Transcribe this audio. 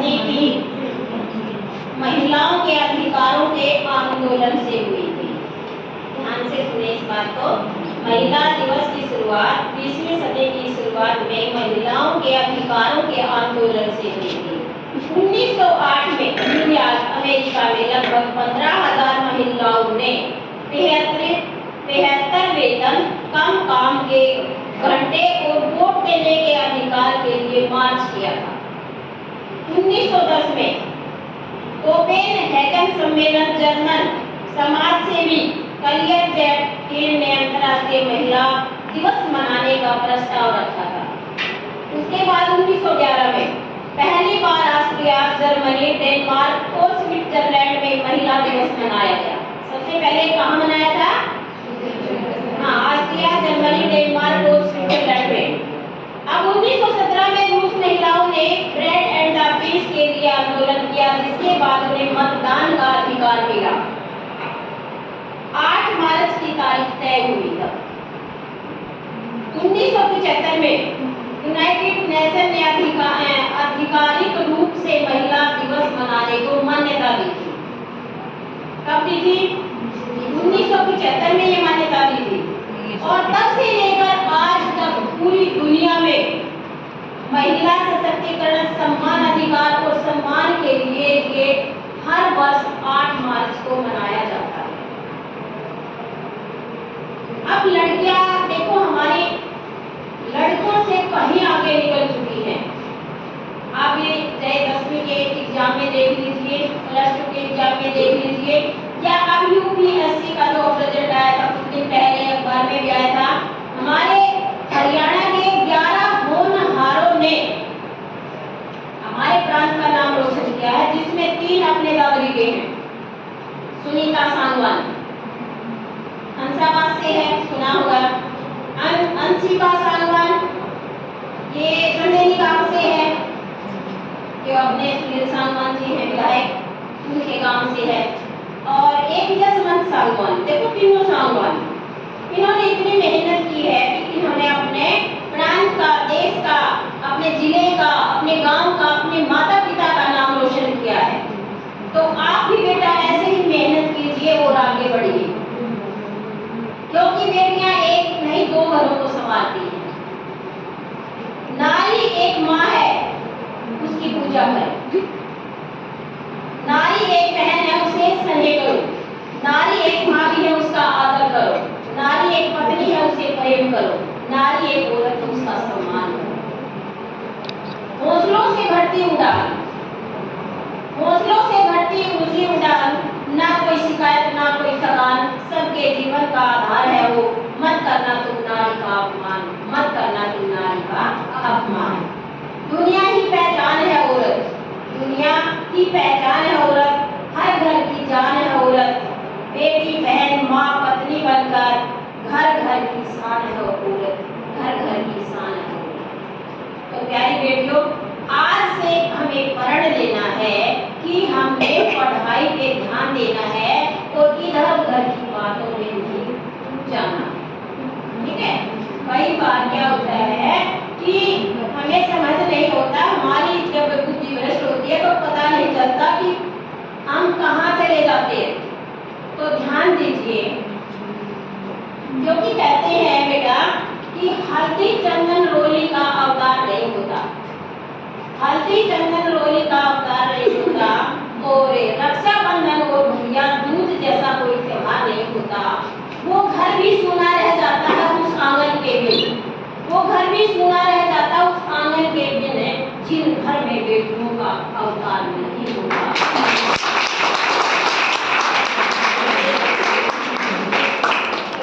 बनी थी महिलाओं के अधिकारों के आंदोलन से हुई थी। ध्यान से सुने इस बात को। महिला दिवस की शुरुआत 20वीं सदी की शुरुआत में महिलाओं के अधिकारों के आंदोलन से हुई थी। 1908 में अमेरिका में लगभग 15,000 महिलाओं ने 73 वेतन, कम काम के घंटे और वोट देने के अधिकार के लिए मार्च किया था। 1910 में कोपेनहेगन सम्मेलन जर्मन समाज सेवी कलियर ज़ेटकिन ने अंतर्राष्ट्रीय महिला दिवस मनाने का प्रस्ताव रखा था। उसके बाद 1911 में पहली बार ऑस्ट्रिया, जर्मनी, डेनमार्क और स्विट्जरलैंड में महिला दिवस मनाया गया। सबसे पहले कहाँ मनाया था? ऑस्ट्रिया, जर्मनी, डेनमार्क और स्विट्जरलैंड में। अब 1917 में रूस महिलाओं ने ब्रेड एंड द पीस के लिए आंदोलन किया, जिसके बाद उन्हें मतदान का अधिकार मिला। 8 मार्च की तारीख तय हुई तब। 1975 में यूनाइटेड नेशन ने आधिकारिक रूप से महिला दिवस मनाने को मान्यता दी थी। कब दी थी? 1975 में ये मान्यता दी थी और तब से लेकर आज तक पूरी दुनिया में महिला सशक्तिकरण, सम्मान, अधिकार और सम्मान के लिए ये हर वर्ष 8 मार्च को मनाया जाता है। अब लड़कियां देखो हमारी लड़कों से कहीं आगे निकल चुकी हैं। आप ये चाहे 10वीं के एग्जाम में देख लीजिए, प्लस 2 के एग्जाम में देख लीजिए, या अब यूपीएससी का जो रिजल्ट आया था कुछ दिन पहले अखबार में भी आया था, हमारे हरियाणा के 11 होनहारों ने हमारे प्रांत का नाम रोशन किया है, जिसमें 3 अपने दादरी के हैं। सुनीता सांगवान हंसाबाद से है, सुना होगा। अंशिका सांगवान ये चंदेली गांव से है, जो अपने सुनील सांगवान जी हैं विधायक, उनके गांव से है। और एक जसवंत सांगवान, देखो तीनों सांगवान, इन्होंने इतनी मेहनत की है कि इन्होंने अपने प्रांत का, देश का, अपने जिले का, अपने गांव का, अपने माता पिता का नाम रोशन किया है। तो आप भी बेटा ऐसे ही मेहनत कीजिए और आगे बढ़िए, क्योंकि बेटियां एक नहीं 2 घरों को संभालती हैं। नारी एक माँ है, उसकी पूजा करें। नारी एक बहन है, उसे स्नेह करो। नारी एक माँ भी है, उसका आदर करो। नारी एक पत्नी है, उसे प्रेम करो। नारी एक औरत है, उसका सम्मान करो। हौसलों से भरती उड़ान, हौसलों से भरती ऊंची उड़ान, ना कोई शिकायत ना कोई थकान, सबके जीवन का आधार है वो। मत करना तुम नारी का अपमान, मत करना तुम नारी का अपमान। दुनिया ही पहचान है औरत, दुनिया की पहचान है औरत, हर घर की जान है औरत। बेटी, बहन, माँ, पत्नी बनकर घर घर की शान है औरत, घर घर की शान है औरत। तो प्यारी बेटियों, आज से हमें प्रण लेना है कि हमें पढ़ाई पे ध्यान देना है और इधर उधर की बातों में नहीं जाना, ठीक है। कई बार क्या होता है कि हमें समझ नहीं होता, हमारी जब बुद्धि भ्रष्ट होती है तो पता नहीं चलता कि हम कहाँ चले जाते हैं। तो ध्यान दीजिए, क्योंकि कहते हैं बेटा कि हल्दी चंदन रोली का अवतार नहीं होता। हल्दी चंदन